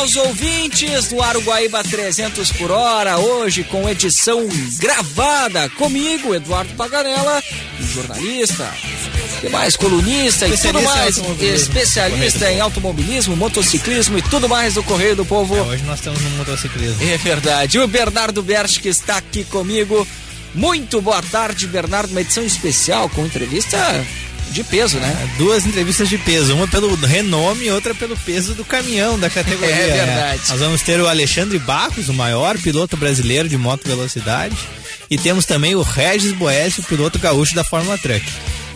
aos ouvintes do Araguaíba 300 por hora, hoje com edição gravada comigo, Eduardo Paganella, jornalista, e mais colunista e tudo mais, especialista em automobilismo, motociclismo e tudo mais do Correio do Povo. Hoje nós estamos no motociclismo. É verdade. O Bernardo Berch que está aqui comigo. Muito boa tarde, Bernardo. Uma edição especial com entrevista de peso, né? Duas entrevistas de peso, uma pelo renome e outra pelo peso do caminhão da categoria. É verdade. Nós vamos ter o Alexandre Barros, o maior piloto brasileiro de moto velocidade, e temos também o Regis Boesio, piloto gaúcho da Fórmula Truck.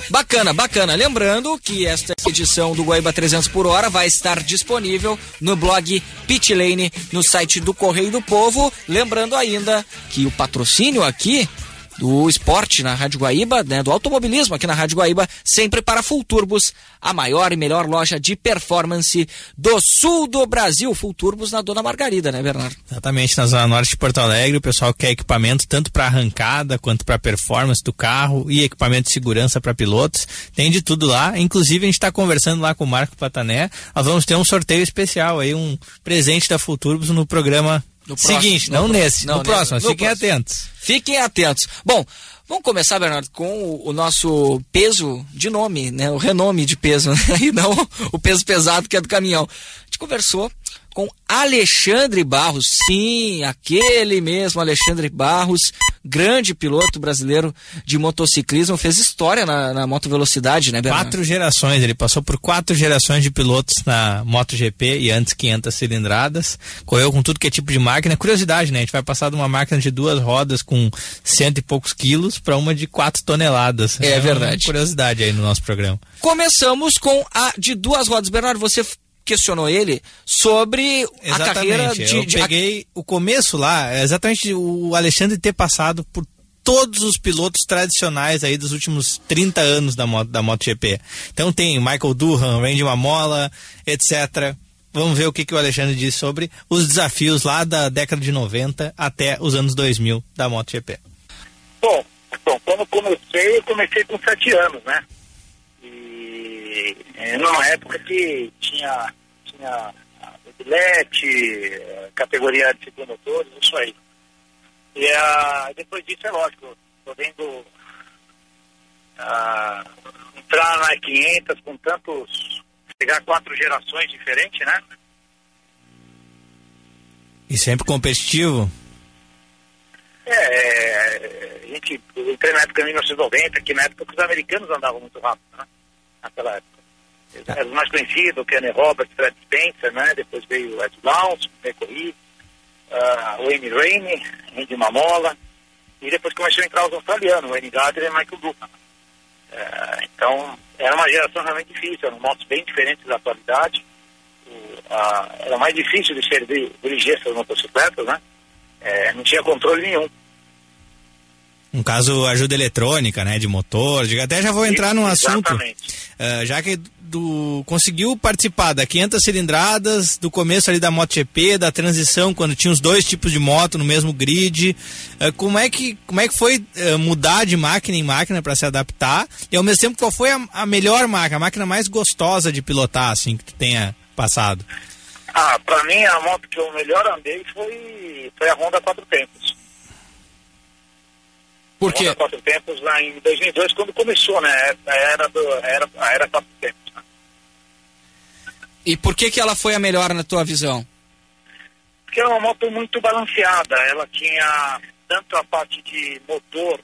Bacana, bacana. Lembrando que esta edição do Guaíba 300 por hora vai estar disponível no blog Pit Lane, no site do Correio do Povo. Lembrando ainda que o patrocínio aqui do esporte na Rádio Guaíba, né, do automobilismo aqui na Rádio Guaíba, sempre para Full Turbos, a maior e melhor loja de performance do sul do Brasil. Full Turbos na Dona Margarida, né, Bernardo? Exatamente, na Zona Norte de Porto Alegre, o pessoal quer equipamento tanto para arrancada quanto para performance do carro e equipamento de segurança para pilotos. Tem de tudo lá, inclusive a gente está conversando lá com o Marco Patané. Nós vamos ter um sorteio especial aí, um presente da Full Turbos no programa seguinte, não nesse, no próximo, fiquem atentos. Fiquem atentos. Bom, vamos começar, Bernardo, com o nosso peso de nome, né? O renome de peso, né? E não o peso pesado que é do caminhão. A gente conversou com Alexandre Barros, sim, aquele mesmo Alexandre Barros, grande piloto brasileiro de motociclismo, fez história na motovelocidade, né, Bernardo? 4 gerações, ele passou por 4 gerações de pilotos na MotoGP e antes 500 cilindradas, correu com tudo que é tipo de máquina. Curiosidade, né, a gente vai passar de uma máquina de 2 rodas com 100 e poucos quilos para uma de 4 toneladas. É verdade. Curiosidade aí no nosso programa. Começamos com a de 2 rodas. Bernardo, você questionou ele sobre a carreira de... Eu peguei o começo lá, exatamente o Alexandre ter passado por todos os pilotos tradicionais aí dos últimos 30 anos da MotoGP. Então tem Michael Durham, Randy Mamola, etc. Vamos ver o que o Alexandre diz sobre os desafios lá da década de 90 até os anos 2000 da MotoGP. Bom, quando eu comecei com 7 anos, né? Numa época que tinha mobilete, categoria de ciclomotores, isso aí. E depois disso, é lógico, podendo entrar na E500 com tantos, pegar 4 gerações diferentes, né? E sempre competitivo? Eu entrei na época de 1990, que na época os americanos andavam muito rápido, né? Naquela época. Era o mais conhecido, o Kenny Roberts, Fred Spencer, né? Depois veio o Ed Downs, o Amy Rainey, Randy Mamola, e depois começou a entrar os australianos, o Andy Gardner e Michael Durham. Então, era uma geração realmente difícil, eram motos bem diferentes da atualidade. Era mais difícil de dirigir essas motocicletas, né? Não tinha controle nenhum. No caso, ajuda eletrônica, né, de motor, até já vou entrar num assunto, já que conseguiu participar da 500 cilindradas, do começo ali da MotoGP, da transição, quando tinha os 2 tipos de moto no mesmo grid, como é que foi mudar de máquina em máquina para se adaptar, e ao mesmo tempo qual foi a melhor máquina, a máquina mais gostosa de pilotar, assim, que tu tenha passado? Pra mim, a moto que eu melhor andei foi a Honda 4 Tempos. Por quê? Honda 4 Tempos lá em 2002, quando começou, né? A era 4 Tempos. Né? E por que ela foi a melhor na tua visão? Porque era uma moto muito balanceada. Ela tinha tanto a parte de motor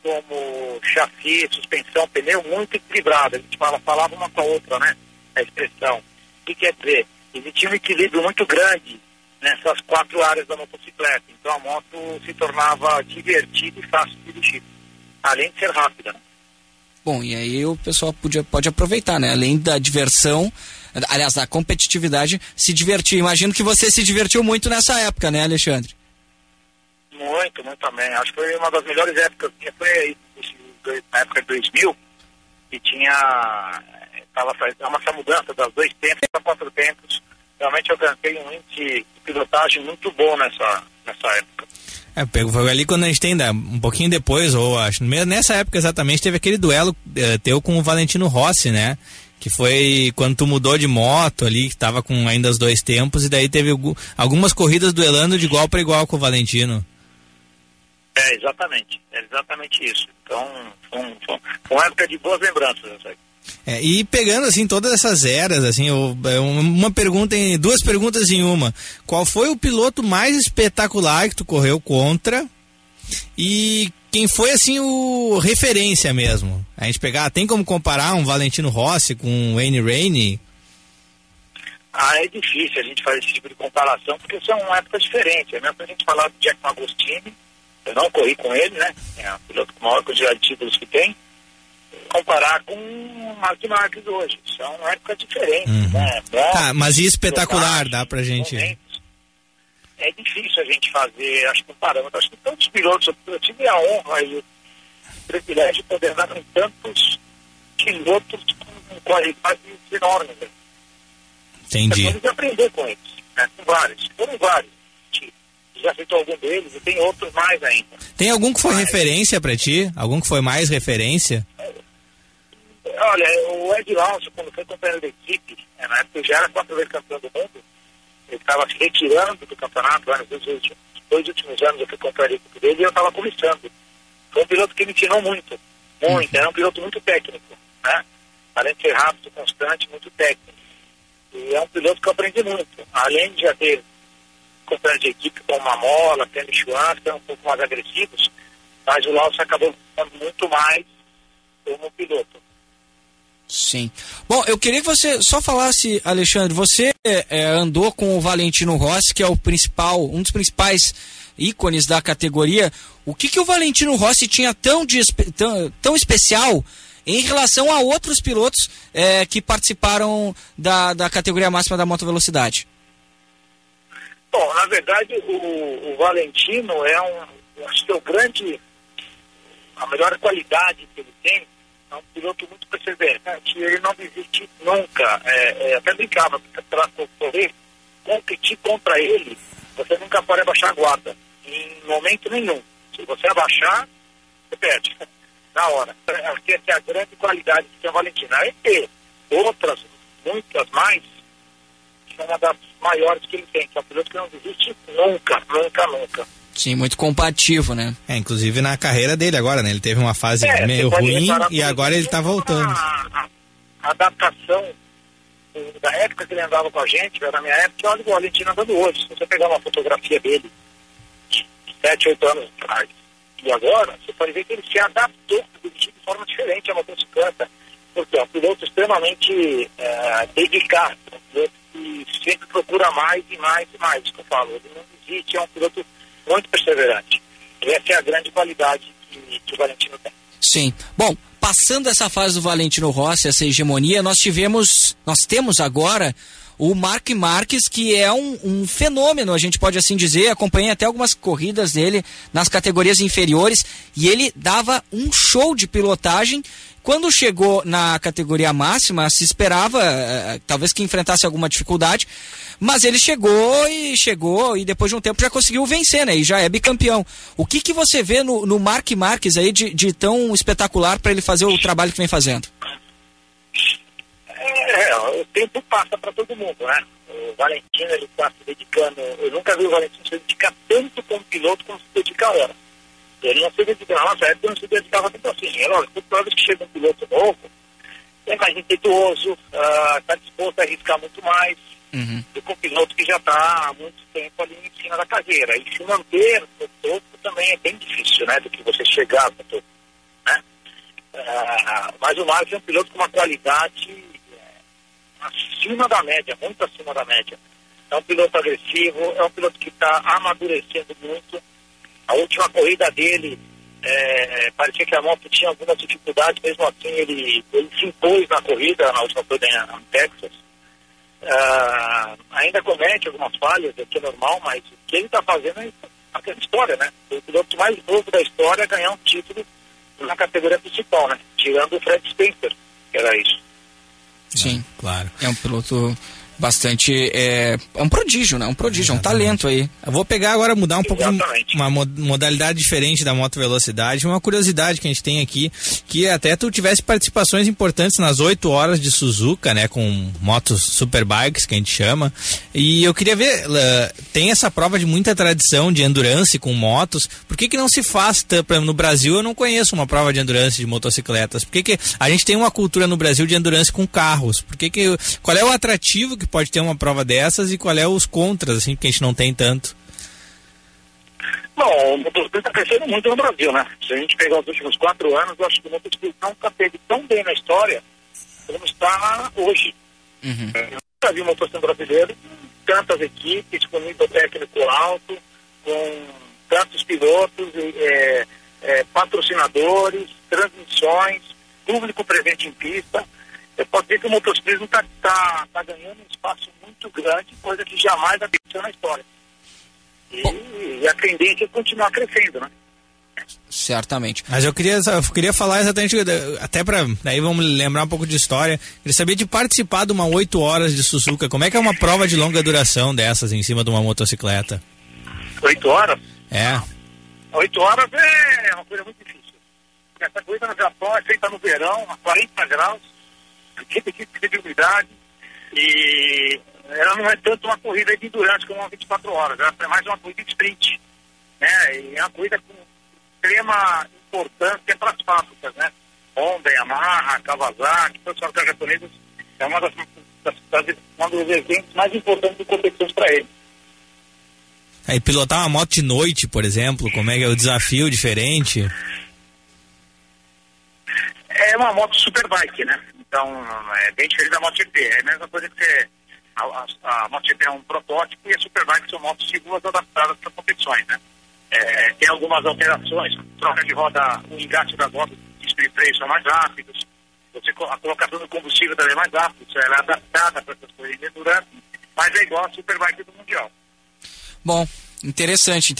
como chassi, suspensão, pneu muito equilibrado. A gente falava uma com a outra, né? A expressão. O que quer dizer? Existia um equilíbrio muito grande nessas 4 áreas da motocicleta. Então a moto se tornava divertida e fácil de dirigir, além de ser rápida. Bom, e aí o pessoal pode aproveitar, né? Além da diversão, aliás, da competitividade, se divertir. Imagino que você se divertiu muito nessa época, né, Alexandre? Muito também. Acho que foi uma das melhores épocas. Foi na época de 2000, que estava fazendo essa mudança das 2 tempos para 4 tempos. Realmente eu alcancei um índice de pilotagem muito bom nessa época. Foi ali quando a gente tem, um pouquinho depois, ou acho, nessa época exatamente, teve aquele duelo teu com o Valentino Rossi, né? Que foi quando tu mudou de moto ali, que tava com ainda os 2 tempos, e daí teve algumas corridas duelando de igual para igual com o Valentino. Exatamente isso. Então, foi uma época de boas lembranças, sabe? E pegando assim todas essas eras, assim, duas perguntas em uma. Qual foi o piloto mais espetacular que tu correu contra? E quem foi assim o referência mesmo? A gente tem como comparar um Valentino Rossi com um Wayne Rainey? É difícil a gente fazer esse tipo de comparação, porque são épocas diferentes. É mesmo pra gente falar do Jack Agostini, eu não corri com ele, né? É um piloto com maior quantidade de títulos que tem. Comparar com o Mark Marques hoje. São épocas diferentes, né? Mas e espetacular, dá pra gente... É difícil a gente fazer, acho que um parâmetro. Acho que tantos pilotos, eu tive a honra e o privilégio de poder andar com tantos pilotos com qualidades enormes. Né? Entendi. Temos que aprender com eles, né? Foram vários. Já citou algum deles e tem outros mais ainda. Tem algum que foi referência pra ti? Algum que foi mais referência? Olha, o Ed Launch, quando foi companheiro da equipe, na época já era 4 vezes campeão do mundo, ele estava se retirando do campeonato, nos 2 últimos anos eu fui companheiro da equipe dele e eu estava começando. Foi um piloto que me ensinou muito, era um piloto muito técnico, né? Além de ser rápido, constante, muito técnico. E é um piloto que eu aprendi muito, além de já ter companheiros de equipe como Mamola, Kenny Schwann, que eram um pouco mais agressivos, mas o Launch acabou ficando muito mais como piloto. Sim. Bom, eu queria que você só falasse, Alexandre, você andou com o Valentino Rossi, que é um dos principais ícones da categoria. O que o Valentino Rossi tinha tão especial em relação a outros pilotos que participaram da categoria máxima da motovelocidade? Bom, na verdade, o Valentino acho que a melhor qualidade que ele tem. É um piloto muito perseverante, ele não desiste nunca. Até brincava, para poder competir contra ele, você nunca pode abaixar a guarda, em momento nenhum. Se você abaixar, você perde, na hora. Acho que essa é a grande qualidade que tem o Valentino. Aí tem outras, muitas mais, que é uma das maiores que ele tem, que é um piloto que não desiste nunca. Sim, muito compatível, né? Inclusive na carreira dele agora, né? Ele teve uma fase meio ruim e agora ele tá voltando. A adaptação da época que ele andava com a gente, da minha época, olha o Valentino andando hoje. Se você pegar uma fotografia dele de 7, 8 anos atrás e agora, você pode ver que ele se adaptou a dirigir de forma diferente a motocicleta, porque é um piloto extremamente dedicado, um piloto que sempre procura mais e mais e mais, que eu falo. Ele não desiste, é um piloto muito perseverante. E essa é a grande qualidade que o Valentino tem. Sim. Bom, passando essa fase do Valentino Rossi, essa hegemonia, nós temos agora o Mark Marques, que é um fenômeno, a gente pode assim dizer. Acompanhei até algumas corridas dele nas categorias inferiores e ele dava um show de pilotagem. Quando chegou na categoria máxima, se esperava talvez que enfrentasse alguma dificuldade, mas ele chegou e depois de um tempo já conseguiu vencer, né? E já é bicampeão. O que você vê no Mark Marques aí de tão espetacular para ele fazer o trabalho que vem fazendo? O tempo passa para todo mundo, né? O Valentino, ele está se dedicando. Eu nunca vi o Valentino se dedicar tanto como piloto como se dedica agora. Ele não se dedica, na nossa época, não se dedicava tanto assim. É lógico, toda vez que chega um piloto novo, é mais impetuoso, está disposto a arriscar muito mais do que um piloto que já está há muito tempo ali em cima da caseira. E se manter no topo também é bem difícil, né? Do que você chegar no topo, né? Mas o Marcos é um piloto com uma qualidade acima da média, muito acima da média. É um piloto agressivo, é um piloto que está amadurecendo muito. A última corrida dele, parecia que a moto tinha algumas dificuldades, mesmo assim ele se impôs na corrida, na última corrida no Texas. Ainda comete algumas falhas, que é normal, mas o que ele está fazendo é aquela história, né? O piloto mais novo da história é ganhar um título na categoria principal, né? Tirando o Fred Spencer, que era isso. Sim, claro. É um piloto bastante, é um prodígio, né? Um prodígio, um talento aí. Eu vou pegar agora, mudar um pouco uma modalidade diferente da moto velocidade, uma curiosidade que a gente tem aqui, que até tu tivesse participações importantes nas 8 horas de Suzuka, né, com motos superbikes, que a gente chama, e eu queria ver, tem essa prova de muita tradição de endurance com motos, por que não se faz, no Brasil eu não conheço uma prova de endurance de motocicletas, por que a gente tem uma cultura no Brasil de endurance com carros, qual é o atrativo que pode ter uma prova dessas e qual é os contras, assim, porque a gente não tem tanto? Bom, o motociclismo está crescendo muito no Brasil, né? Se a gente pegar os últimos 4 anos, eu acho que o motociclismo nunca teve tão bem na história como está hoje. Uhum. Eu nunca vi um motociclismo brasileiro com tantas equipes, com nível técnico alto, com tantos pilotos, patrocinadores, transmissões, público presente em pista. Eu posso dizer que o motociclismo está ganhando um espaço muito grande, coisa que jamais aconteceu na história. E a tendência é continuar crescendo, né? Certamente. Mas eu queria falar exatamente, até para daí vamos lembrar um pouco de história, queria saber de participar de uma 8 horas de Suzuka, como é que é uma prova de longa duração dessas em cima de uma motocicleta? 8 horas? É. 8 horas é uma coisa muito difícil. Essa corrida no Japão é feita no verão, a 40 graus, de umidade, e ela não é tanto uma corrida de endurance como uma 24 horas, ela é mais uma corrida de sprint, né? E é uma corrida com extrema importância para as fábricas, né? Honda, Yamaha, Kawasaki, todas as fábricas japonesas, é um dos eventos mais importantes de competições para eles. Aí pilotar uma moto de noite, por exemplo, como é que é o desafio diferente? É uma moto superbike, né? Então, é bem diferente da MotoGP. É a mesma coisa que a MotoGP é um protótipo e a Superbike são motos seguras adaptadas para competições, né? Tem algumas alterações, troca de roda, o engate das rodas de split freio são mais rápidos, a colocação do combustível também é mais rápido, ela é adaptada para essas coisas de endurance, mas é igual a Superbike do Mundial. Bom, interessante.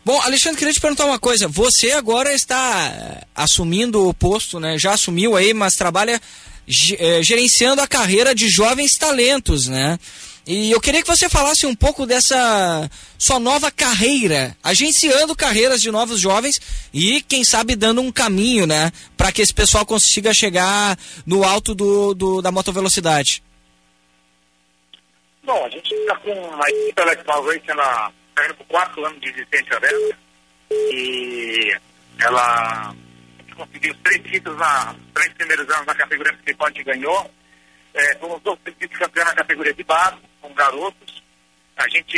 Bom, Alexandre, queria te perguntar uma coisa. Você agora está assumindo o posto, né? Já assumiu aí, mas trabalha gerenciando a carreira de jovens talentos, né? E eu queria que você falasse um pouco dessa sua nova carreira, agenciando carreiras de novos jovens e, quem sabe, dando um caminho, né? Para que esse pessoal consiga chegar no alto da motovelocidade. Bom, a gente está com uma equipe Electral Racing, ela está indo por 4 anos de existência dela, e ela conseguiu 3 títulos nos 3 primeiros anos na categoria principal, a gente ganhou. Fomos 2 títulos campeões na categoria de base, com garotos. A gente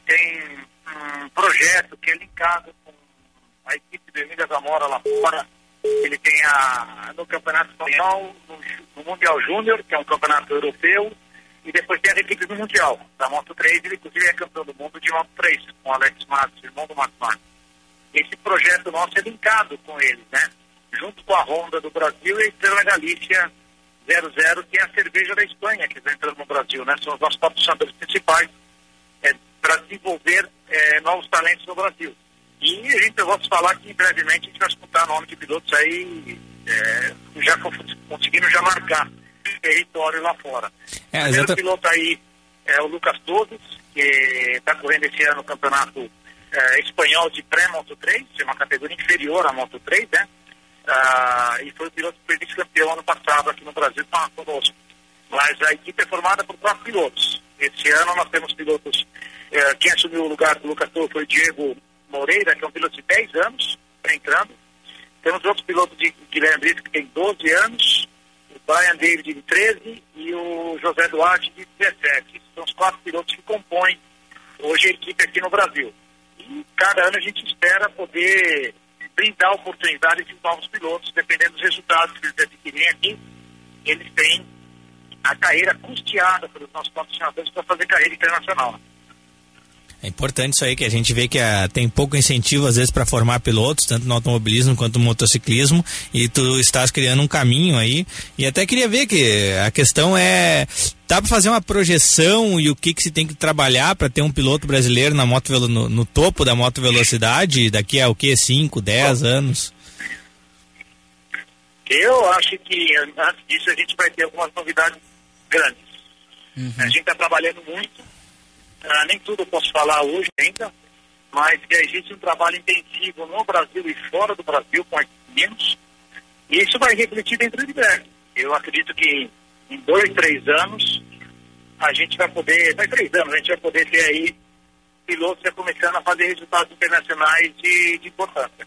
tem um projeto que é linkado com a equipe do Emília Zamora lá fora. Ele tem no Campeonato Espanhol, no Mundial Júnior, que é um campeonato europeu, e depois tem as equipes do Mundial, da Moto 3, ele inclusive é campeão do mundo de Moto 3, com o Alex Matos, irmão do Max Marques. Esse projeto nosso é linkado com eles, né? Junto com a Honda do Brasil e a Estrela Galícia 00, que é a cerveja da Espanha, que está entrando no Brasil, né? São os nossos patrocinadores principais para desenvolver novos talentos no Brasil. E eu posso falar que brevemente a gente vai escutar nome de pilotos aí, já conseguindo já marcar território lá fora. O primeiro piloto aí é o Lucas Todos, que está correndo esse ano no campeonato espanhol de pré-Moto 3, é uma categoria inferior à Moto 3, né? E foi o piloto que foi vice-campeão ano passado aqui no Brasil conosco. Mas a equipe é formada por 4 pilotos. Esse ano nós temos pilotos, quem assumiu o lugar do Lucas Todos foi o Diego Moreira, que é um piloto de 10 anos, está entrando. Temos outros pilotos de Guilherme Brito, que tem 12 anos, o Brian David de 13 e o José Duarte de 17. São os 4 pilotos que compõem hoje a equipe aqui no Brasil. E cada ano a gente espera poder brindar oportunidades de novos pilotos, dependendo dos resultados que eles adquirem aqui. Eles têm a carreira custeada pelos nossos patrocinadores para fazer carreira internacional. É importante isso aí, que a gente vê que tem pouco incentivo às vezes para formar pilotos, tanto no automobilismo quanto no motociclismo, e tu estás criando um caminho aí, e até queria ver que a questão dá para fazer uma projeção e o que se tem que trabalhar para ter um piloto brasileiro na no topo da moto velocidade daqui a 5, 10 anos? Eu acho que antes disso a gente vai ter algumas novidades grandes. A gente está trabalhando muito, nem tudo eu posso falar hoje ainda, mas existe um trabalho intensivo no Brasil e fora do Brasil com meninos, e isso vai refletir dentro de breve. Eu acredito que em 2, 3 anos a gente vai poder, a gente vai poder ter aí pilotos já começando a fazer resultados internacionais de importância.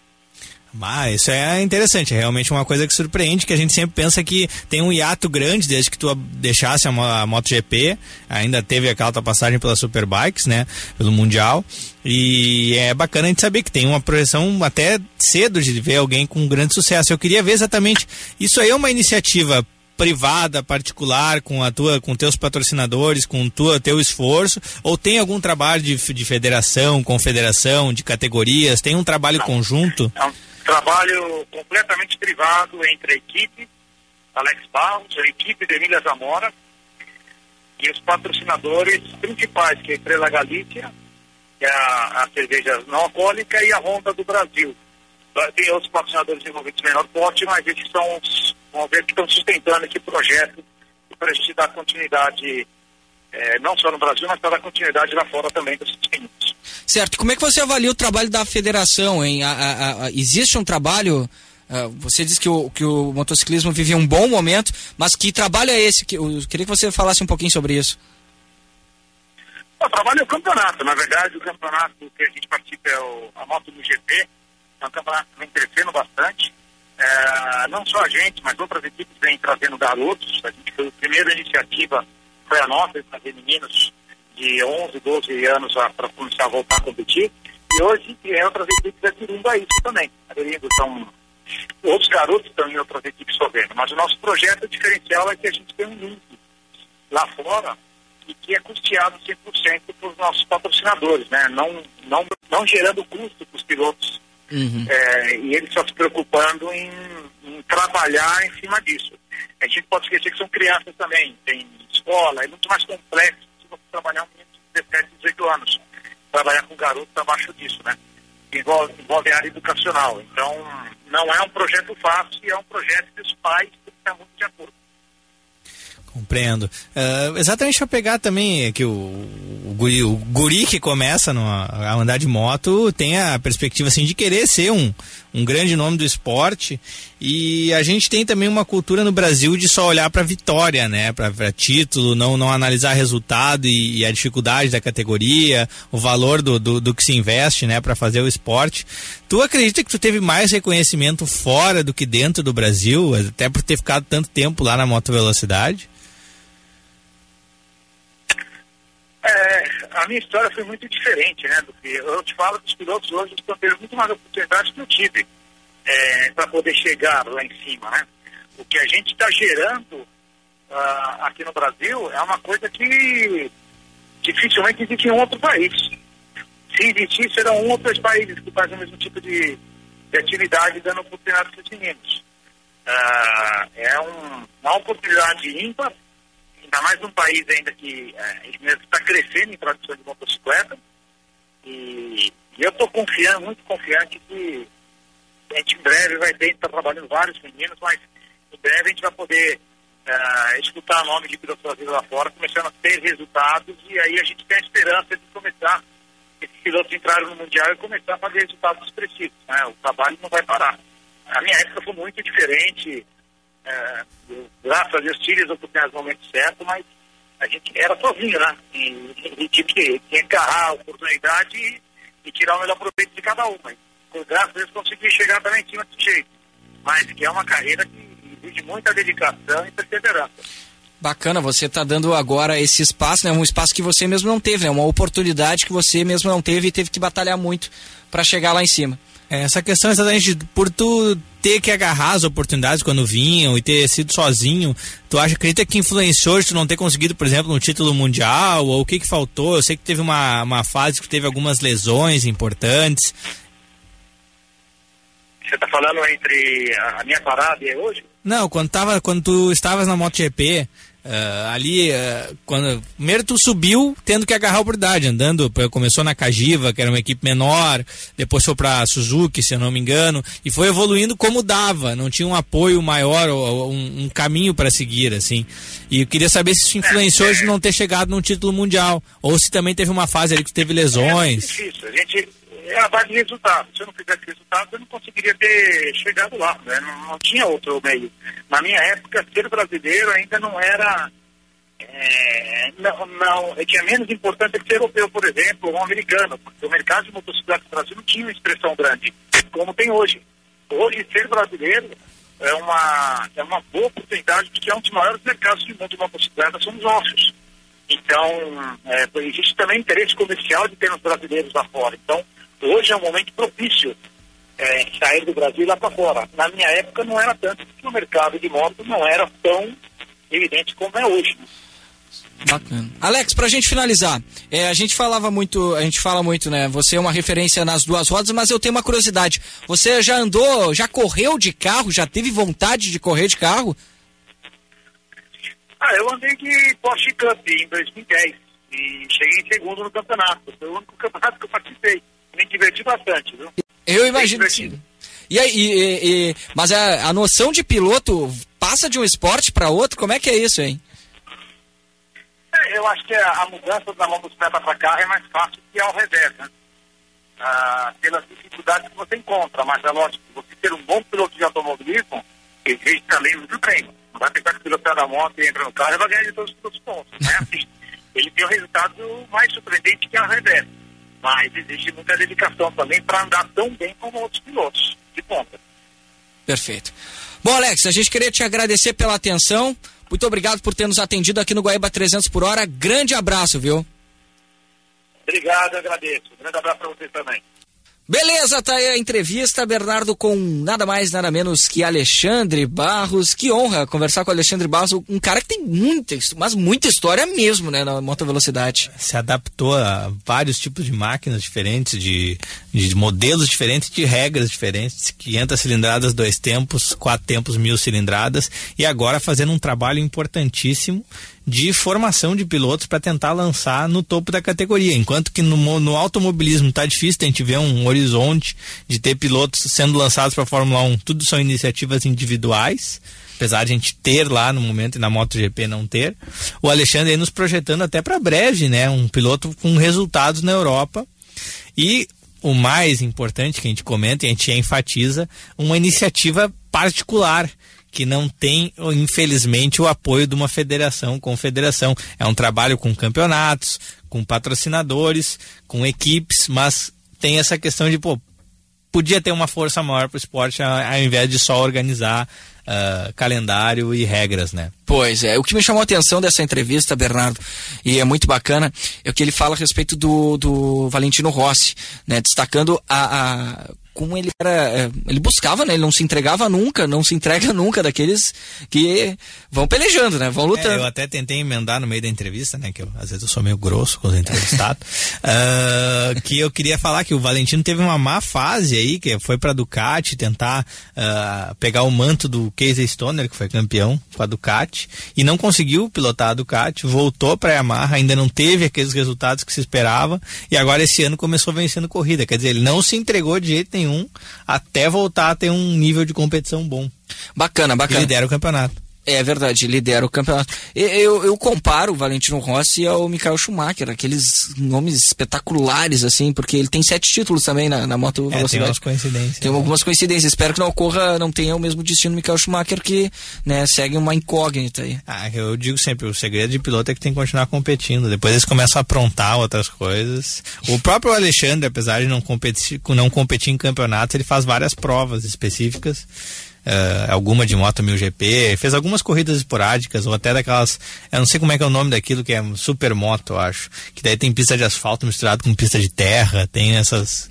Mas isso é interessante, é realmente uma coisa que surpreende, que a gente sempre pensa que tem um hiato grande desde que tu deixasse a MotoGP, ainda teve aquela tua passagem pela Superbikes, né, pelo Mundial, e é bacana a gente saber que tem uma projeção até cedo de ver alguém com grande sucesso. Eu queria ver exatamente, isso aí é uma iniciativa privada, particular, com teus patrocinadores, com teu esforço, ou tem algum trabalho de federação, confederação, de categorias, tem um trabalho conjunto? Não. Trabalho completamente privado entre a equipe Alex Barros, a equipe de Emília Zamora e os patrocinadores principais, que é a Estrela Galícia, que é a cerveja não alcoólica, e a Honda do Brasil. Tem outros patrocinadores envolvidos em menor porte, mas eles são vamos ver, que estão sustentando esse projeto para a gente dar continuidade, não só no Brasil, mas para dar continuidade lá fora também para esses meninos. Certo. Como é que você avalia o trabalho da federação, hein? Existe um trabalho, você disse que o motociclismo vive um bom momento, mas que trabalho é esse? Eu queria que você falasse um pouquinho sobre isso. O trabalho é o campeonato. Na verdade, o campeonato que a gente participa é a Moto do GP, é um campeonato que vem crescendo bastante. Não só a gente, mas outras equipes vêm trazendo garotos. A gente foi a primeira iniciativa, foi a nossa, de trazer meninos de 11, 12 anos para começar a voltar a competir, e hoje outras equipes aderindo a isso também. Então, outros garotos estão em outras equipes correndo, mas o nosso projeto diferencial é que a gente tem um link lá fora e que é custeado 100% pelos nossos patrocinadores, né? Não gerando custo para os pilotos. E eles só se preocupando em trabalhar em cima disso. A gente pode esquecer que são crianças também, tem escola, é muito mais complexo trabalhar um menino de 17, 18 anos, trabalhar com garotos abaixo disso, né? Envolve a área educacional. Então, não é um projeto fácil, é um projeto que os pais têm que estar muito de acordo. Compreendo. Exatamente para pegar também que o guri que começa a andar de moto tem a perspectiva assim, de querer ser um grande nome do esporte, e a gente tem também uma cultura no Brasil de só olhar para vitória, né, para título, não analisar resultado e a dificuldade da categoria, o valor do que se investe, né, para fazer o esporte. Tu acredita que tu teve mais reconhecimento fora do que dentro do Brasil, até por ter ficado tanto tempo lá na Moto Velocidade? A minha história foi muito diferente, né? Do que eu te falo, dos pilotos hoje estão tendo muito mais oportunidades que eu tive para poder chegar lá em cima, né? O que a gente está gerando aqui no Brasil é uma coisa que dificilmente existe em outro país. Se existir, serão outros países que fazem o mesmo tipo de atividade dando oportunidade para os meninos. É uma oportunidade ímpar, ainda mais num país ainda que está crescendo em produção de motocicleta, e eu estou muito confiante que a gente em breve vai ter, está trabalhando vários meninos, mas em breve a gente vai poder escutar o nome de pilotos brasileiros lá fora, começando a ter resultados, e aí a gente tem a esperança de começar, esses pilotos entrarem no Mundial e começar a fazer resultados expressivos, né? O trabalho não vai parar. A minha época foi muito diferente, graças a Deus tive as oportunidades no momento certo, mas a gente era sozinho, né? E tinha que encarrar a oportunidade e tirar o melhor proveito de cada um. Mas, graças a Deus, consegui chegar também em cima desse jeito. Mas que é uma carreira que exige muita dedicação e perseverança. Bacana, você está dando agora esse espaço, né? Um espaço que você mesmo não teve, né? Uma oportunidade que você mesmo não teve e teve que batalhar muito para chegar lá em cima. Essa questão exatamente por tu ter que agarrar as oportunidades quando vinham e ter sido sozinho, tu acredita que influenciou de tu não ter conseguido, por exemplo, um título mundial, ou o que faltou? Eu sei que teve uma fase que teve algumas lesões importantes. Você está falando entre a minha parada e hoje? Não, quando tu estavas na MotoGP, quando primeiro tu subiu tendo que agarrar a oportunidade, andando, começou na Cagiva, que era uma equipe menor, depois foi pra Suzuki, se eu não me engano, e foi evoluindo como dava, não tinha um apoio maior, um caminho para seguir, assim. E eu queria saber se isso influenciou de não ter chegado num título mundial, ou se também teve uma fase ali que teve lesões. É difícil, é a base de resultado. Se eu não fizesse resultado, eu não conseguiria ter chegado lá, né? Não tinha outro meio. Na minha época, ser brasileiro ainda não era... tinha menos importância que ser europeu, por exemplo, ou um americano, porque o mercado de motocicleta do Brasil não tinha uma expressão grande, como tem hoje. Hoje, ser brasileiro é uma boa oportunidade, porque é um dos maiores mercados do mundo de motocicleta, são os nossos. Então, existe também interesse comercial de termos brasileiros lá fora. Então, hoje é um momento propício sair do Brasil lá para fora. Na minha época não era tanto, porque o mercado de moto não era tão evidente como é hoje. Bacana. Alex, pra gente finalizar, a gente fala muito, né? Você é uma referência nas duas rodas, mas eu tenho uma curiosidade. Você já andou, já correu de carro, já teve vontade de correr de carro? Eu andei de Porsche Cup em 2010 e cheguei em segundo no campeonato. Foi o único campeonato que eu participei. Me diverti bastante, viu? Eu imagino sim. E aí, mas a noção de piloto passa de um esporte para outro? Como é que é isso, hein? Eu acho que a mudança da motocicleta para carro é mais fácil que ao revés, né? Pelas dificuldades que você encontra, mas é lógico, você ser um bom piloto de automobilismo, existe também muito treino. Não vai pensar que o piloto da moto e entra no carro e vai ganhar de todos os pontos, não é assim. Ele tem um resultado mais surpreendente que ao revés, mas existe muita dedicação também para andar tão bem como outros pilotos de ponta. Perfeito. Bom, Alex, a gente queria te agradecer pela atenção. Muito obrigado por ter nos atendido aqui no Guaíba 300 por hora. Grande abraço, viu? Obrigado, eu agradeço. Grande abraço para vocês também. Beleza, tá aí a entrevista, Bernardo, com nada mais, nada menos que Alexandre Barros. Que honra conversar com o Alexandre Barros, um cara que tem muita história mesmo, né, na motovelocidade. Se adaptou a vários tipos de máquinas diferentes, de modelos diferentes, de regras diferentes, 500 cilindradas, 2 tempos, 4 tempos, 1000 cilindradas, e agora fazendo um trabalho importantíssimo de formação de pilotos para tentar lançar no topo da categoria, enquanto que no automobilismo está difícil a gente ver um horizonte de ter pilotos sendo lançados para a Fórmula 1, tudo são iniciativas individuais, apesar de a gente ter lá no momento e na MotoGP não ter. O Alexandre aí nos projetando até para breve, né, um piloto com resultados na Europa, e o mais importante que a gente comenta e a gente enfatiza, uma iniciativa particular, que não tem, infelizmente, o apoio de uma confederação. É um trabalho com campeonatos, com patrocinadores, com equipes, mas tem essa questão de, podia ter uma força maior para o esporte ao invés de só organizar calendário e regras, né? Pois é, o que me chamou a atenção dessa entrevista, Bernardo, e é muito bacana, é o que ele fala a respeito do Valentino Rossi, né? Destacando como ele ele buscava, né? Ele não se entregava nunca, não se entrega nunca daqueles que vão pelejando, né? Vão lutando. Eu até tentei emendar no meio da entrevista, né? Que às vezes eu sou meio grosso com os entrevistados, que eu queria falar que o Valentino teve uma má fase aí, que foi pra Ducati tentar pegar o manto do Casey Stoner, que foi campeão com a Ducati, e não conseguiu pilotar a Ducati, voltou pra Yamaha, ainda não teve aqueles resultados que se esperava, e agora esse ano começou vencendo corrida, quer dizer, ele não se entregou de jeito nenhum até voltar a ter um nível de competição bom. Bacana. E lidera o campeonato. É verdade, lidera o campeonato. Eu comparo o Valentino Rossi ao Michael Schumacher, aqueles nomes espetaculares, assim, porque ele tem 7 títulos também na moto velocidade. Tem umas coincidências. Tem algumas coincidências. Espero que não tenha o mesmo destino do Michael Schumacher, que, né, segue uma incógnita aí. Eu digo sempre, o segredo de piloto é que tem que continuar competindo. Depois eles começam a aprontar outras coisas. O próprio Alexandre, apesar de não competir em campeonatos, ele faz várias provas específicas. Alguma de Moto 1000GP, fez algumas corridas esporádicas, ou até daquelas, eu não sei como é que é o nome daquilo, que é Supermoto, eu acho, que daí tem pista de asfalto misturado com pista de terra, tem essas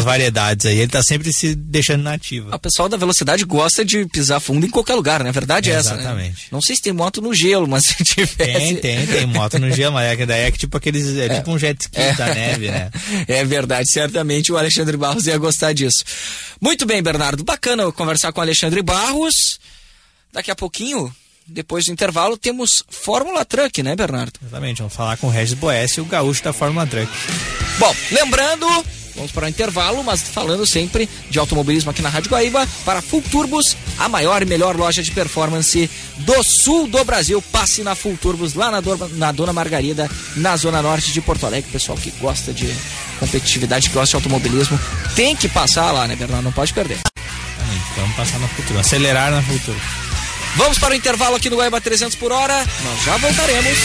variedades aí, ele tá sempre se deixando na ativa. O pessoal da velocidade gosta de pisar fundo em qualquer lugar, né? A verdade é essa, né? Exatamente. Não sei se tem moto no gelo, mas se tivesse... Tem moto no gelo, mas daí é tipo aqueles, tipo um jet ski da neve, né? É verdade, certamente o Alexandre Barros ia gostar disso. Muito bem, Bernardo, bacana conversar com o Alexandre Barros. Daqui a pouquinho depois do intervalo, temos Fórmula Truck, né, Bernardo? Exatamente, vamos falar com o Regis Boessi, o gaúcho da Fórmula Truck. Bom, lembrando, vamos para o intervalo, mas falando sempre de automobilismo aqui na Rádio Guaíba, para Full Turbos, a maior e melhor loja de performance do sul do Brasil. Passe na Full Turbos, lá na Dona Margarida, na zona norte de Porto Alegre. Pessoal que gosta de competitividade, que gosta de automobilismo, tem que passar lá, né, Bernardo? Não pode perder. Vamos passar na Full Turbos, acelerar na Full Turbos. Vamos para o intervalo aqui no Guaíba 300 por hora, nós já voltaremos.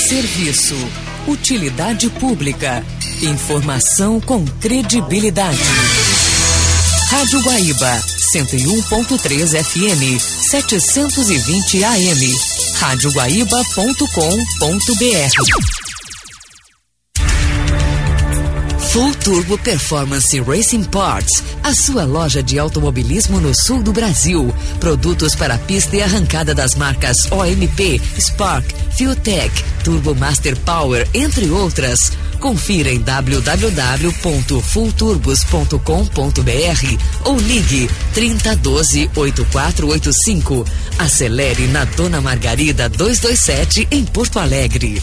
Serviço, utilidade pública, informação com credibilidade. Rádio Guaíba, 101.3 FM, 720 AM, radioguaíba.com.br. Full Turbo Performance Racing Parts, a sua loja de automobilismo no sul do Brasil. Produtos para pista e arrancada das marcas OMP, Spark, Fueltech, Turbo Master Power, entre outras. Confira em www.fullturbos.com.br ou ligue 3012-8485. Acelere na Dona Margarida 227 em Porto Alegre.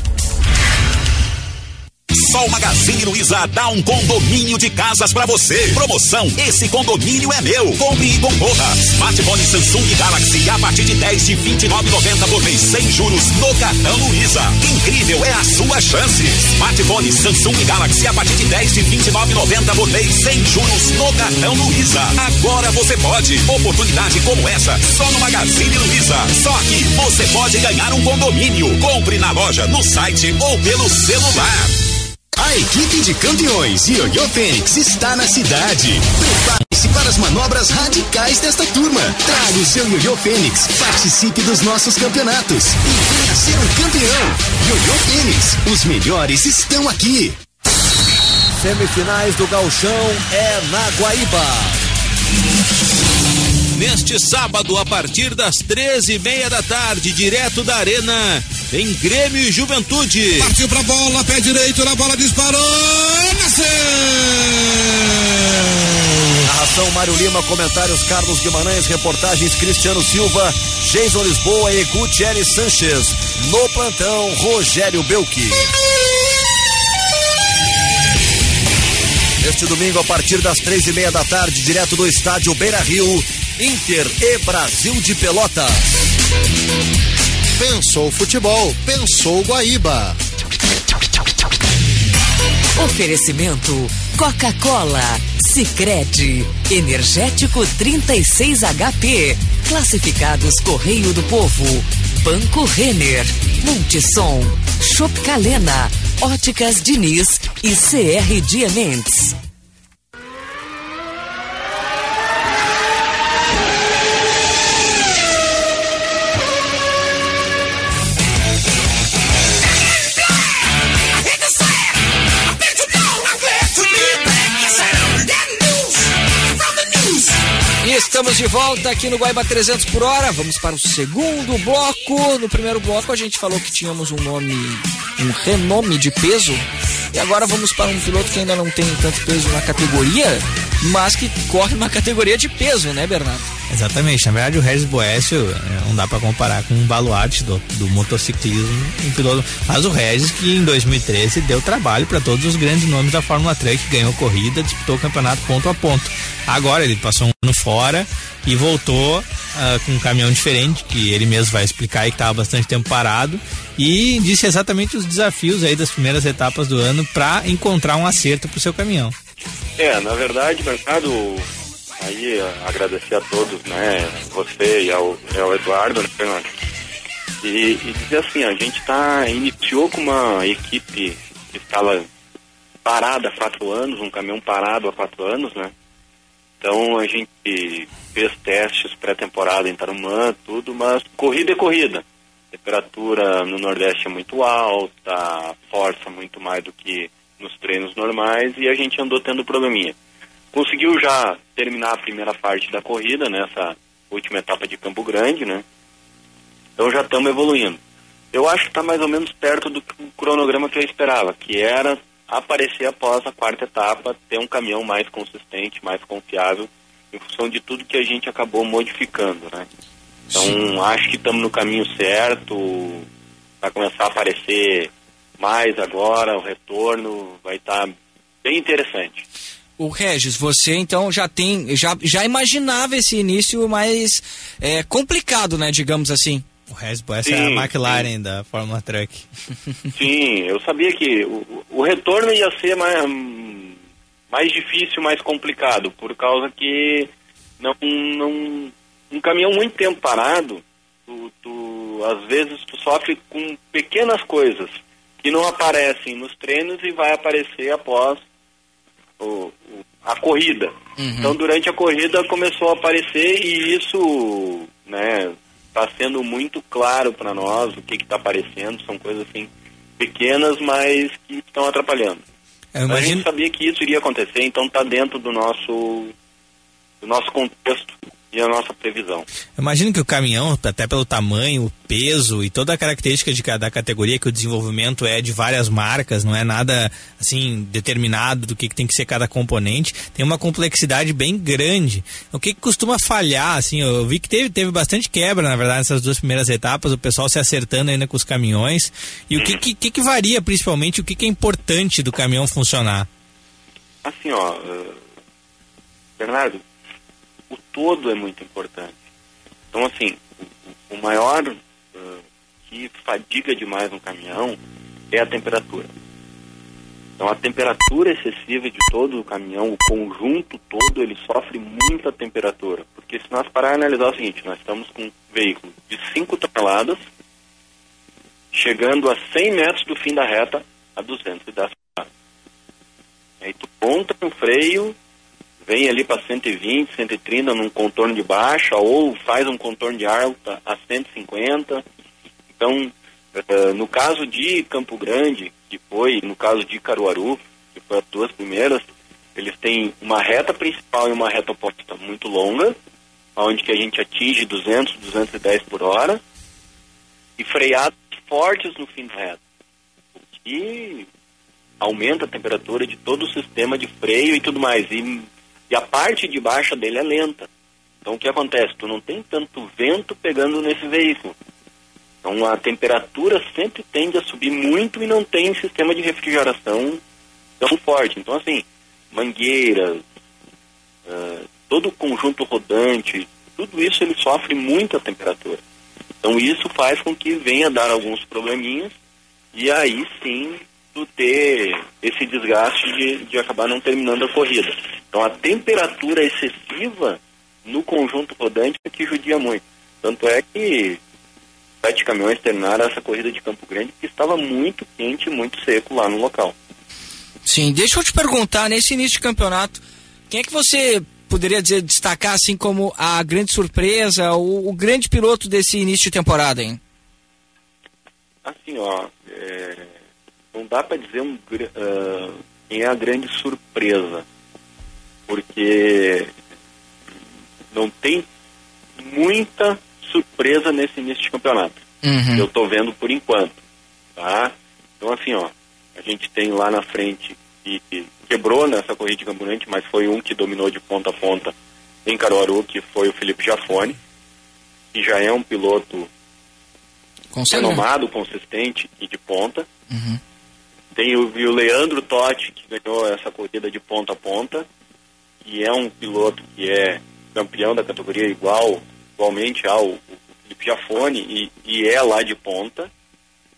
Só o Magazine Luiza dá um condomínio de casas pra você. Promoção, esse condomínio é meu. Compre e concorra. Smartphone Samsung Galaxy a partir de 10 de 29,90 por mês, sem juros, no cartão Luiza. Incrível, é a sua chance. Smartphone Samsung Galaxy a partir de 10 de 29,90 por mês, sem juros, no cartão Luiza. Agora você pode. Oportunidade como essa, só no Magazine Luiza. Só aqui você pode ganhar um condomínio. Compre na loja, no site ou pelo celular. A equipe de campeões Ioiô Fênix está na cidade. Prepare-se para as manobras radicais desta turma. Traga o seu Ioiô Fênix, participe dos nossos campeonatos e venha ser um campeão. Ioiô Fênix, os melhores estão aqui. Semifinais do Gauchão é na Guaíba. Neste sábado, a partir das 13h30 da tarde, direto da Arena, tem Grêmio e Juventude. Partiu pra bola, pé direito, na bola disparou, nasceu! Narração Mário Lima, comentários Carlos Guimarães, reportagens Cristiano Silva, Jason Lisboa e Gutierrez Sanches. No plantão, Rogério Belki. Este domingo, a partir das 13h30 da tarde, direto do estádio Beira-Rio, Inter e Brasil de Pelotas. Pensou futebol, pensou Guaíba. Oferecimento Coca-Cola, Sicredi, Energético 36HP, Classificados Correio do Povo, Banco Renner, Multissom, Shopcalena, Óticas Diniz e CR Diamantes. Estamos de volta aqui no Guaíba 300 por hora. Vamos para o segundo bloco. No primeiro bloco a gente falou que tínhamos um renome de peso. E agora vamos para um piloto que ainda não tem tanto peso na categoria, mas que corre uma categoria de peso, né, Bernardo? Exatamente. Na verdade, o Regis Boessi não dá para comparar com um baluarte do motociclismo, um piloto. Mas o Regis, que em 2013 deu trabalho para todos os grandes nomes da Fórmula Truck, ganhou corrida, disputou o campeonato ponto a ponto. Agora ele passou um ano fora e voltou com um caminhão diferente, que ele mesmo vai explicar aí, que estava bastante tempo parado, e disse exatamente os desafios aí das primeiras etapas do ano para encontrar um acerto pro seu caminhão. Na verdade, Bernardo, aí agradecer a todos, né, você e ao Eduardo, né, Fernando, e dizer assim, a gente iniciou com uma equipe que estava parada há 4 anos, um caminhão parado há 4 anos, né, Então a gente fez testes pré-temporada em Tarumã, tudo, mas corrida é corrida. A temperatura no Nordeste é muito alta, força muito mais do que nos treinos normais, e a gente andou tendo probleminha. Conseguiu já terminar a primeira parte da corrida, nessa última etapa de Campo Grande, né? Então já estamos evoluindo. Eu acho que está mais ou menos perto do cronograma que eu esperava, que era aparecer após a quarta etapa, ter um caminhão mais consistente, mais confiável, em função de tudo que a gente acabou modificando, né? Então, acho que estamos no caminho certo, vai começar a aparecer mais agora, o retorno vai estar bem interessante. O Regis, você então já imaginava esse início mais complicado, né, digamos assim. O Regis, essa é a McLaren da Fórmula Truck. Sim, eu sabia que o retorno ia ser mais difícil, mais complicado, por causa que um caminhão muito tempo parado, às vezes tu sofre com pequenas coisas que não aparecem nos treinos e vai aparecer após a corrida. Uhum. Então durante a corrida começou a aparecer, e isso, né, está sendo muito claro para nós o que está aparecendo. São coisas assim pequenas, mas que estão atrapalhando. A gente sabia que isso iria acontecer, então está dentro do nosso contexto e a nossa previsão. Eu imagino que o caminhão, até pelo tamanho, o peso e toda a característica de cada categoria, que o desenvolvimento é de várias marcas, não é nada assim determinado do que tem que ser cada componente, tem uma complexidade bem grande. O que costuma falhar, assim, eu vi que teve bastante quebra, na verdade, nessas duas primeiras etapas, o pessoal se acertando ainda com os caminhões. E o que varia, principalmente, o que é importante do caminhão funcionar? Assim, Bernardo, o todo é muito importante. Então, assim, o maior que fadiga demais um caminhão é a temperatura. Então, a temperatura excessiva de todo o caminhão, o conjunto todo, ele sofre muita temperatura. Porque se nós parar e analisar o seguinte, nós estamos com um veículo de 5 toneladas, chegando a 100 metros do fim da reta a 210 toneladas. Aí tu ponta no freio, vem ali para 120, 130 num contorno de baixa, ou faz um contorno de alta a 150. Então, no caso de Campo Grande, no caso de Caruaru, que foi as duas primeiras, eles têm uma reta principal e uma reta oposta muito longa, onde que a gente atinge 200, 210 por hora, e freados fortes no fim da reta, o que aumenta a temperatura de todo o sistema de freio e tudo mais. E a parte de baixa dele é lenta. Então o que acontece? Tu não tem tanto vento pegando nesse veículo. Então a temperatura sempre tende a subir muito e não tem sistema de refrigeração tão forte. Então assim, mangueiras, todo o conjunto rodante, tudo isso ele sofre muita temperatura. Então isso faz com que venha a dar alguns probleminhas, e aí sim tu ter esse desgaste de acabar não terminando a corrida. Então a temperatura excessiva no conjunto rodante é que judia muito. Tanto é que 7 caminhões terminaram essa corrida de Campo Grande, que estava muito quente e muito seco lá no local. Sim, deixa eu te perguntar, nesse início de campeonato, quem é que você poderia destacar assim como a grande surpresa, o grande piloto desse início de temporada, hein? Assim, não dá para dizer quem é a grande surpresa, porque não tem muita surpresa nesse início de campeonato. Uhum. Eu tô vendo por enquanto, tá? Então assim, a gente tem lá na frente que quebrou nessa corrida de Campo Grande, mas foi um que dominou de ponta a ponta em Caruaru, que foi o Felipe Jafone, que já é um piloto renomado, consistente e de ponta. Uhum. Tem o Leandro Totti, que ganhou essa corrida de ponta a ponta, que é um piloto que é campeão da categoria igualmente ao Felipe Jafone, e é lá de ponta,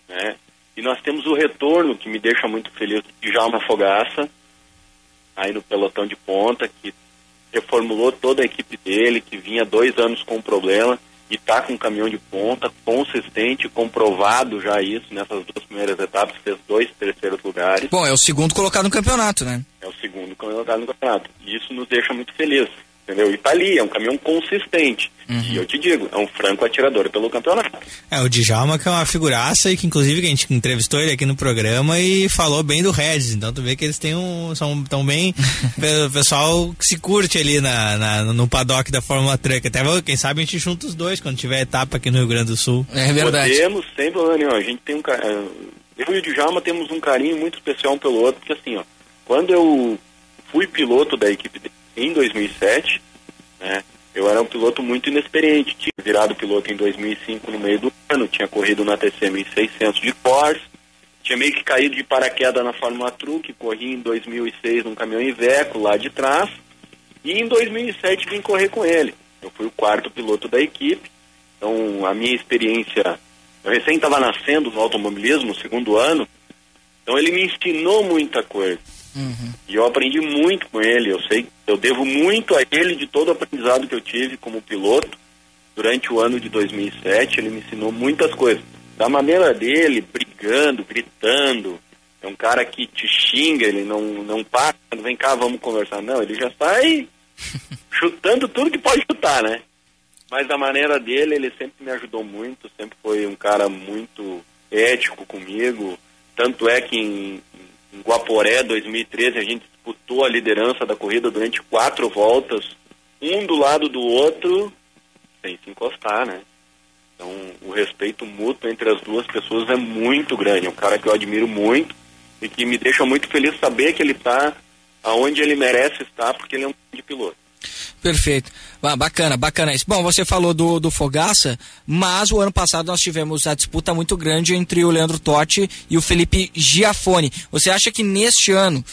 né? E nós temos o retorno, que me deixa muito feliz, de Djalma Fogaça, aí no pelotão de ponta, que reformulou toda a equipe dele, que vinha 2 anos com um problema, e está com um caminhão de ponta, consistente, comprovado já isso, nessas 2 primeiras etapas, fez 2 terceiros lugares. Bom, é o segundo colocado no campeonato, né? É o segundo colocado no campeonato. E isso nos deixa muito felizes. entendeu? E tá ali, é um caminhão consistente. E eu te digo, é um franco atirador pelo campeonato. O Djalma, que é uma figuraça e que inclusive a gente entrevistou ele aqui no programa e falou bem do Regis, então tu vê que eles são tão bem o pessoal que se curte ali no paddock da Fórmula Truck. Até quem sabe a gente junta os dois quando tiver etapa aqui no Rio Grande do Sul. É verdade. Podemos, sem problema nenhum. A gente tem eu e o Djalma temos um carinho muito especial um pelo outro, porque assim, quando eu fui piloto da equipe em 2007, né, eu era um piloto muito inexperiente, tinha virado piloto em 2005 no meio do ano, tinha corrido na TC 1600 de Corsa, tinha meio que caído de paraquedas na Fórmula Truck, corri em 2006 num caminhão Iveco lá de trás, e em 2007 vim correr com ele. Eu fui o 4º piloto da equipe, então a minha experiência, eu recém estava nascendo no automobilismo, no 2º ano, então ele me ensinou muita coisa. E eu aprendi muito com ele. Eu devo muito a ele de todo o aprendizado que eu tive como piloto durante o ano de 2007. Ele me ensinou muitas coisas. Da maneira dele, brigando, gritando. É um cara que te xinga, ele não para, vem cá, vamos conversar. Não, ele já sai chutando tudo que pode chutar, né? Mas da maneira dele, ele sempre me ajudou muito, sempre foi um cara muito ético comigo. Tanto é que em Guaporé, 2013, a gente disputou a liderança da corrida durante 4 voltas, um do lado do outro, sem se encostar, né? Então, o respeito mútuo entre as duas pessoas é muito grande. É um cara que eu admiro muito e que me deixa muito feliz saber que ele está aonde ele merece estar, porque ele é um grande piloto. Perfeito. Bacana isso. Bom, você falou do Fogaça, mas o ano passado nós tivemos a disputa muito grande entre o Leandro Totti e o Felipe Giafone. Você acha que neste ano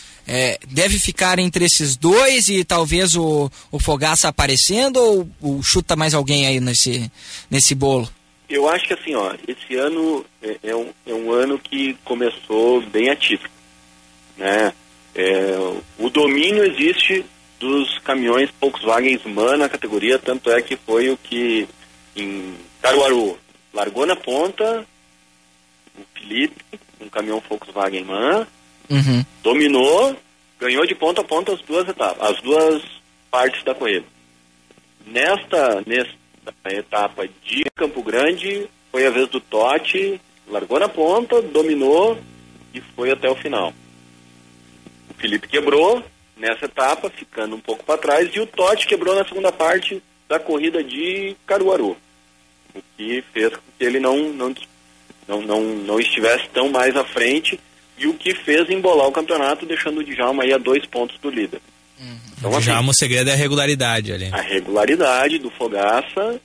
deve ficar entre esses dois e talvez o Fogaça aparecendo ou chuta mais alguém aí nesse bolo? Eu acho que assim, esse ano é um ano que começou bem atípico, né? O domínio existe dos caminhões Volkswagen MAN na categoria, tanto é que foi o que em Caruaru largou na ponta o Felipe, um caminhão Volkswagen MAN, dominou, ganhou de ponta a ponta as duas etapas, as duas partes da corrida. Nesta etapa de Campo Grande, foi a vez do Totti, largou na ponta, dominou e foi até o final. O Felipe quebrou nessa etapa, ficando um pouco para trás, e o Totti quebrou na segunda parte da corrida de Caruaru, o que fez com que ele não estivesse tão mais à frente, e o que fez embolar o campeonato, deixando o Djalma aí a 2 pontos do líder. Então, o Djalma, o segredo é a regularidade ali. A regularidade do Fogaça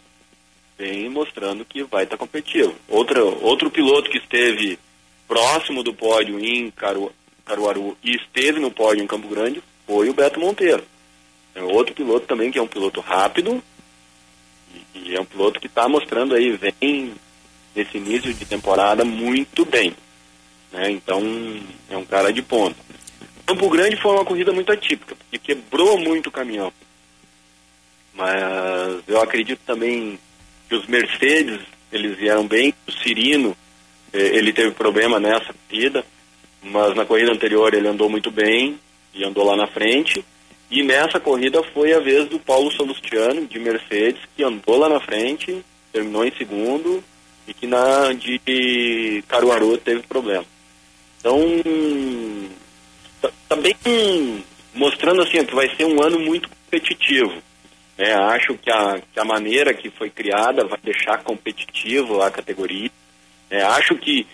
vem mostrando que vai estar competitivo. Outro piloto que esteve próximo do pódio em Caruaru e esteve no pódio em Campo Grande foi o Beto Monteiro. É outro piloto também que é um piloto rápido e é um piloto que está mostrando aí, vem nesse início de temporada muito bem, né? Então é um cara de ponta. Campo Grande foi uma corrida muito atípica, porque quebrou muito o caminhão, mas eu acredito também que os Mercedes, eles vieram bem. O Cirino, ele teve problema nessa corrida, mas na corrida anterior ele andou muito bem e andou lá na frente, e nessa corrida foi a vez do Paulo Salustiano, de Mercedes, que andou lá na frente, terminou em segundo, e que na de Caruaru teve problema. Então, tá bem mostrando assim que vai ser um ano muito competitivo, né? Acho que a maneira que foi criada vai deixar competitivo a categoria. Acho que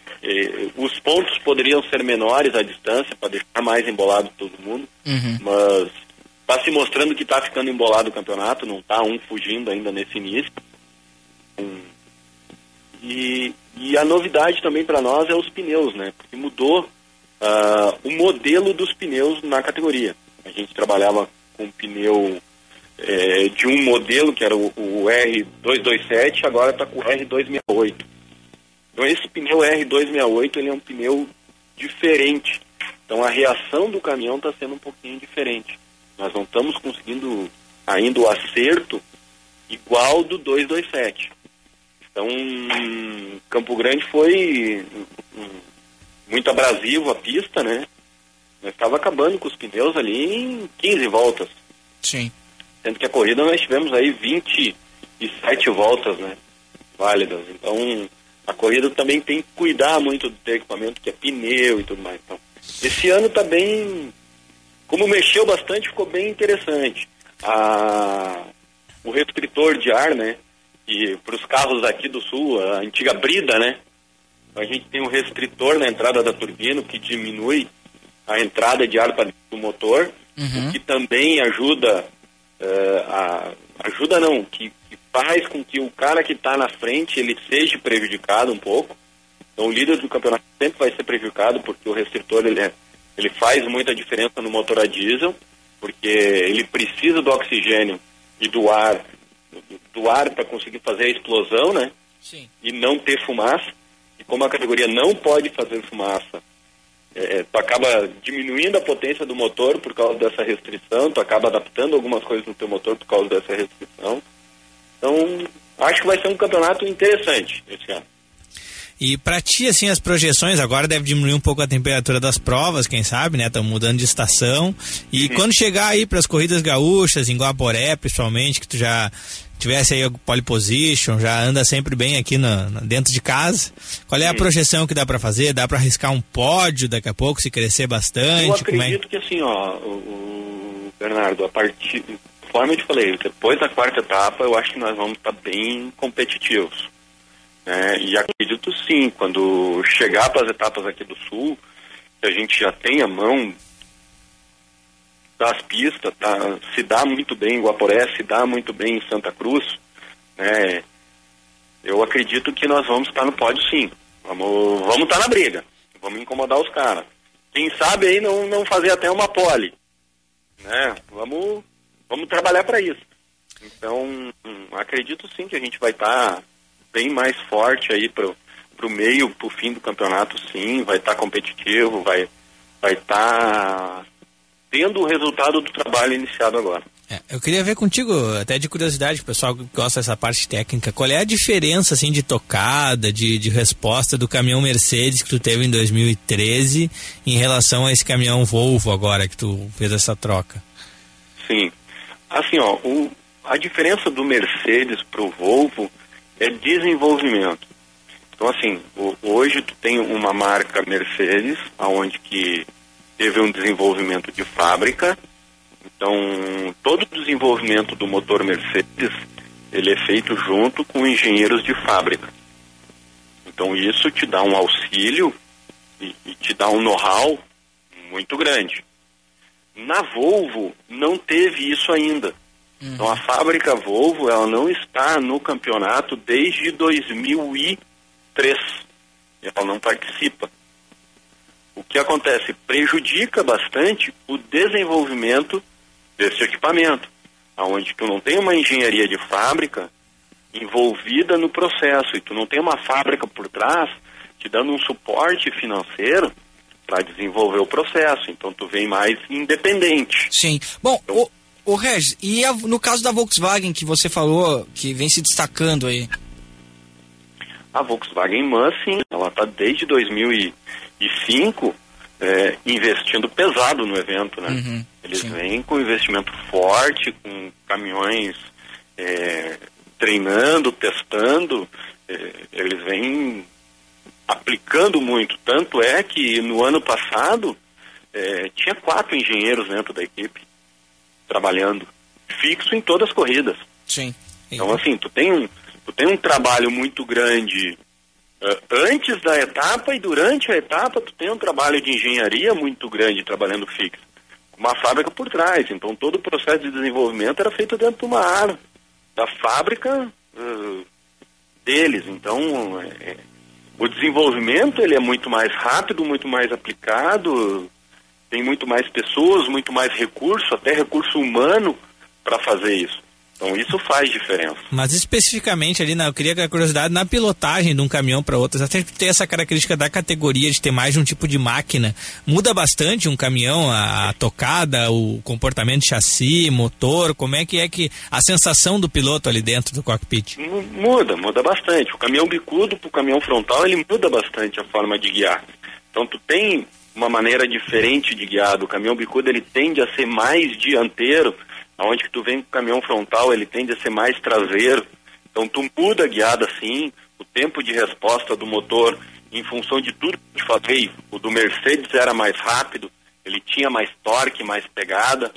os pontos poderiam ser menores à distância para deixar mais embolado todo mundo, mas está se mostrando que está ficando embolado o campeonato, não está um fugindo ainda nesse início. E a novidade também para nós é os pneus, né? Porque mudou o modelo dos pneus na categoria. A gente trabalhava com pneu de um modelo que era o R227, agora está com o R268. Então esse pneu R268 ele é um pneu diferente. Então a reação do caminhão está sendo um pouquinho diferente. Nós não estamos conseguindo ainda o acerto igual do 227. Então Campo Grande foi muito abrasivo a pista, né? Nós estava acabando com os pneus ali em 15 voltas. Sim. Sendo que a corrida nós tivemos aí 27 voltas, né? Válidas. Então, a corrida também tem que cuidar muito do teu equipamento, que é pneu e tudo mais. Então, esse ano tá bem... Como mexeu bastante, ficou bem interessante. O restritor de ar, né? E para os carros aqui do Sul, a antiga brida, né? A gente tem um restritor na entrada da turbina que diminui a entrada de ar para dentro do motor, o que também ajuda, que faz com que o cara que está na frente ele seja prejudicado um pouco. Então o líder do campeonato sempre vai ser prejudicado, porque o restritor ele faz muita diferença no motor a diesel, porque ele precisa do oxigênio e do ar para conseguir fazer a explosão, né? Sim. E não ter fumaça. E como a categoria não pode fazer fumaça, tu acaba diminuindo a potência do motor por causa dessa restrição, tu acaba adaptando algumas coisas no teu motor por causa dessa restrição. Então, acho que vai ser um campeonato interessante esse ano. E pra ti, assim, as projeções, agora deve diminuir um pouco a temperatura das provas, quem sabe, né? Estão mudando de estação. E quando chegar aí pras corridas gaúchas, em Guaporé, principalmente, que tu já tivesse aí a pole position, já anda sempre bem aqui dentro de casa. Qual é a projeção que dá pra fazer? Dá pra arriscar um pódio daqui a pouco, se crescer bastante? Eu acredito que assim, o Bernardo, conforme eu te falei, depois da quarta etapa, eu acho que nós vamos estar bem competitivos. E acredito sim, quando chegar para as etapas aqui do Sul, que a gente já tem a mão das pistas, se dá muito bem em Guaporé, se dá muito bem em Santa Cruz, né? Eu acredito que nós vamos estar no pódio sim, vamos estar na briga, vamos incomodar os caras. Quem sabe aí não fazer até uma pole, né? Vamos trabalhar para isso. Então, acredito sim que a gente vai estar bem mais forte aí pro meio, pro fim do campeonato, sim, vai estar competitivo, vai estar tendo o resultado do trabalho iniciado agora. Eu queria ver contigo, até de curiosidade, o pessoal que gosta dessa parte técnica, qual é a diferença, assim, de tocada, de resposta do caminhão Mercedes que tu teve em 2013 em relação a esse caminhão Volvo agora, que tu fez essa troca? Sim. Assim, a diferença do Mercedes pro Volvo é desenvolvimento. Então, assim, hoje tu tem uma marca Mercedes, aonde que teve um desenvolvimento de fábrica. Então, todo o desenvolvimento do motor Mercedes, ele é feito junto com engenheiros de fábrica. Então, isso te dá um auxílio e te dá um know-how muito grande. Na Volvo, não teve isso ainda. Então a fábrica Volvo, ela não está no campeonato desde 2003. Ela não participa. O que acontece? Prejudica bastante o desenvolvimento desse equipamento, onde tu não tem uma engenharia de fábrica envolvida no processo e tu não tem uma fábrica por trás te dando um suporte financeiro para desenvolver o processo. Então tu vem mais independente. Sim. Bom, Ô Regis, e no caso da Volkswagen que você falou, que vem se destacando aí? A Volkswagen MAN, sim, ela está desde 2005 investindo pesado no evento, né? Eles vêm com investimento forte, com caminhões treinando, testando, eles vêm aplicando muito. Tanto é que no ano passado tinha 4 engenheiros dentro da equipe, trabalhando fixo em todas as corridas. Sim. Então, assim, tu tem um trabalho muito grande antes da etapa, e durante a etapa tu tem um trabalho de engenharia muito grande trabalhando fixo, com uma fábrica por trás. Então todo o processo de desenvolvimento era feito dentro de uma área da fábrica deles. Então o desenvolvimento ele é muito mais rápido, muito mais aplicado, tem muito mais pessoas, muito mais recurso, até recurso humano para fazer isso. Então isso faz diferença. Mas especificamente ali, eu queria a curiosidade na pilotagem de um caminhão para outro, até que tem essa característica da categoria de ter mais de um tipo de máquina. Muda bastante um caminhão, a tocada, o comportamento de chassi, motor, como é que a sensação do piloto ali dentro do cockpit? Muda bastante. O caminhão bicudo para o caminhão frontal, ele muda bastante a forma de guiar. Então tu tem uma maneira diferente de guiar. O caminhão bicudo ele tende a ser mais dianteiro, aonde que tu vem com o caminhão frontal, ele tende a ser mais traseiro, então tu muda a guiada assim, o tempo de resposta do motor, em função de tudo que eu te falei, o do Mercedes era mais rápido, ele tinha mais torque, mais pegada,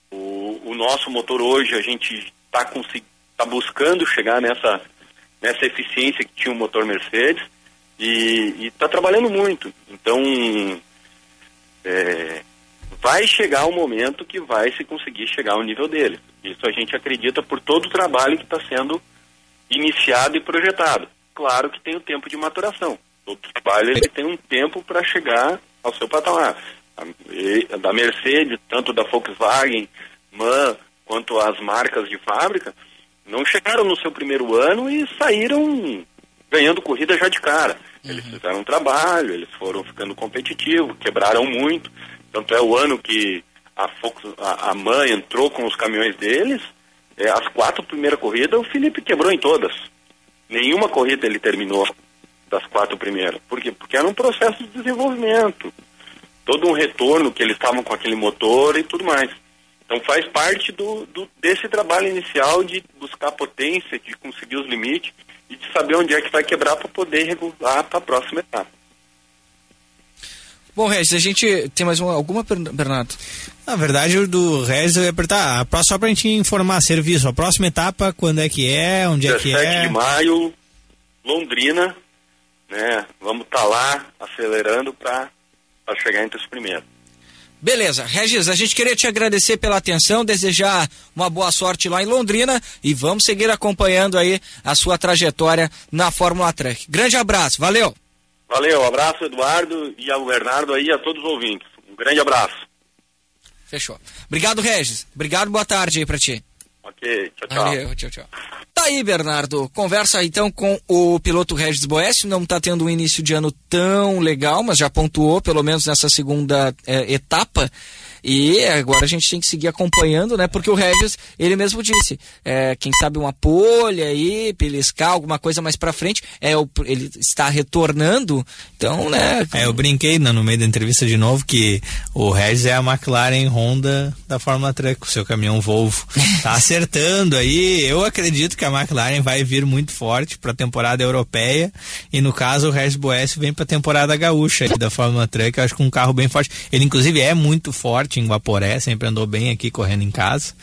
o nosso motor hoje, a gente tá buscando chegar nessa eficiência que tinha o motor Mercedes, e tá trabalhando muito, então vai chegar o momento que vai se conseguir chegar ao nível dele. Isso a gente acredita por todo o trabalho que está sendo iniciado e projetado. Claro que tem o tempo de maturação. Todo trabalho ele tem um tempo para chegar ao seu patamar. Da Mercedes, tanto da Volkswagen, MAN, quanto as marcas de fábrica, não chegaram no seu primeiro ano e saíram ganhando corrida já de cara. Eles fizeram um trabalho, eles foram ficando competitivos, quebraram muito. Tanto é o ano que a MAN entrou com os caminhões deles, as 4 primeiras corridas o Felipe quebrou em todas. Nenhuma corrida ele terminou das 4 primeiras. Por quê? Porque era um processo de desenvolvimento. Todo um retorno que eles estavam com aquele motor e tudo mais. Então faz parte desse trabalho inicial de buscar potência, de conseguir os limites e de saber onde é que vai quebrar para poder regular para a próxima etapa. Bom, Regis, a gente tem mais alguma, Bernardo? Na verdade, o do Regis eu ia apertar, só pra gente informar, serviço, a próxima etapa, quando é que é, onde é que é? 17 de maio, Londrina, né, vamos estar lá acelerando para chegar entre os primeiros. Beleza, Regis, a gente queria te agradecer pela atenção, desejar uma boa sorte lá em Londrina e vamos seguir acompanhando aí a sua trajetória na Fórmula Truck. Grande abraço, valeu! Valeu, abraço Eduardo e ao Bernardo aí, a todos os ouvintes. Um grande abraço. Fechou. Obrigado, Regis. Obrigado, boa tarde aí pra ti. Ok, tchau, tchau. Valeu, tchau, tchau. Tá aí, Bernardo. Conversa então com o piloto Regis Boécio. Não tá tendo um início de ano tão legal, mas já pontuou, pelo menos nessa segunda etapa. E agora a gente tem que seguir acompanhando, né? Porque o Regis, ele mesmo disse, quem sabe uma pole aí, beliscar alguma coisa mais pra frente, ele está retornando, então, né? Eu brinquei no meio da entrevista de novo que o Regis é a McLaren Honda da Fórmula Truck, o seu caminhão Volvo. Tá acertando aí, eu acredito que a McLaren vai vir muito forte pra temporada europeia, e no caso o Regis Boécio vem pra temporada gaúcha aí da Fórmula Truck, eu acho que um carro bem forte. Ele inclusive é muito forte em Guaporé, sempre andou bem aqui correndo em casa,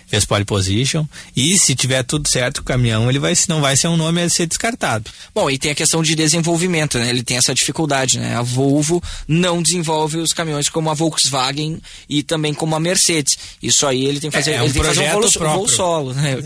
fez pole position, e se tiver tudo certo o caminhão, ele não vai ser um nome a ser descartado. Bom, e tem a questão de desenvolvimento, né? Ele tem essa dificuldade, né? A Volvo não desenvolve os caminhões como a Volkswagen e também como a Mercedes. Isso aí ele tem que fazer, ele tem que fazer um voo solo, né?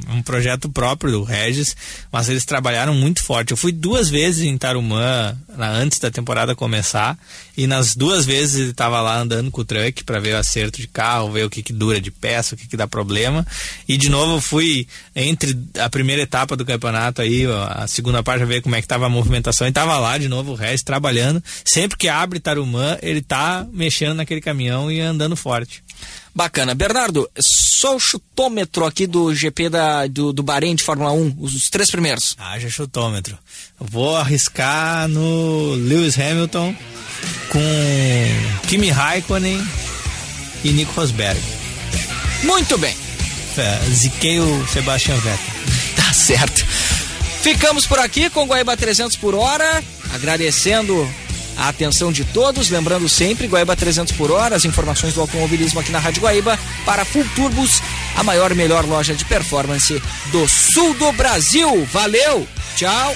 Um projeto próprio do Regis, mas eles trabalharam muito forte. Eu fui 2 vezes em Tarumã antes da temporada começar, e nas 2 vezes ele estava lá andando com o truck para ver o acerto de carro, ver o que dura de peça, o que dá problema. E de novo eu fui entre a primeira etapa do campeonato aí, a segunda parte, ver como é que tava a movimentação, e tava lá de novo o Regis trabalhando. Sempre que abre Tarumã, ele tá mexendo naquele caminhão e andando forte. Bacana. Bernardo, só o chutômetro aqui do GP do Bahrein de Fórmula 1, os 3 primeiros. Já chutômetro. Eu vou arriscar no Lewis Hamilton com Kimi Raikkonen e Nico Rosberg. Muito bem. Ziquei o Sebastian Vettel. Tá certo. Ficamos por aqui com Guaíba 300 por hora, agradecendo a atenção de todos, lembrando sempre, Guaíba 300 por hora, as informações do automobilismo aqui na Rádio Guaíba, para Full Turbos, a maior e melhor loja de performance do sul do Brasil. Valeu, tchau.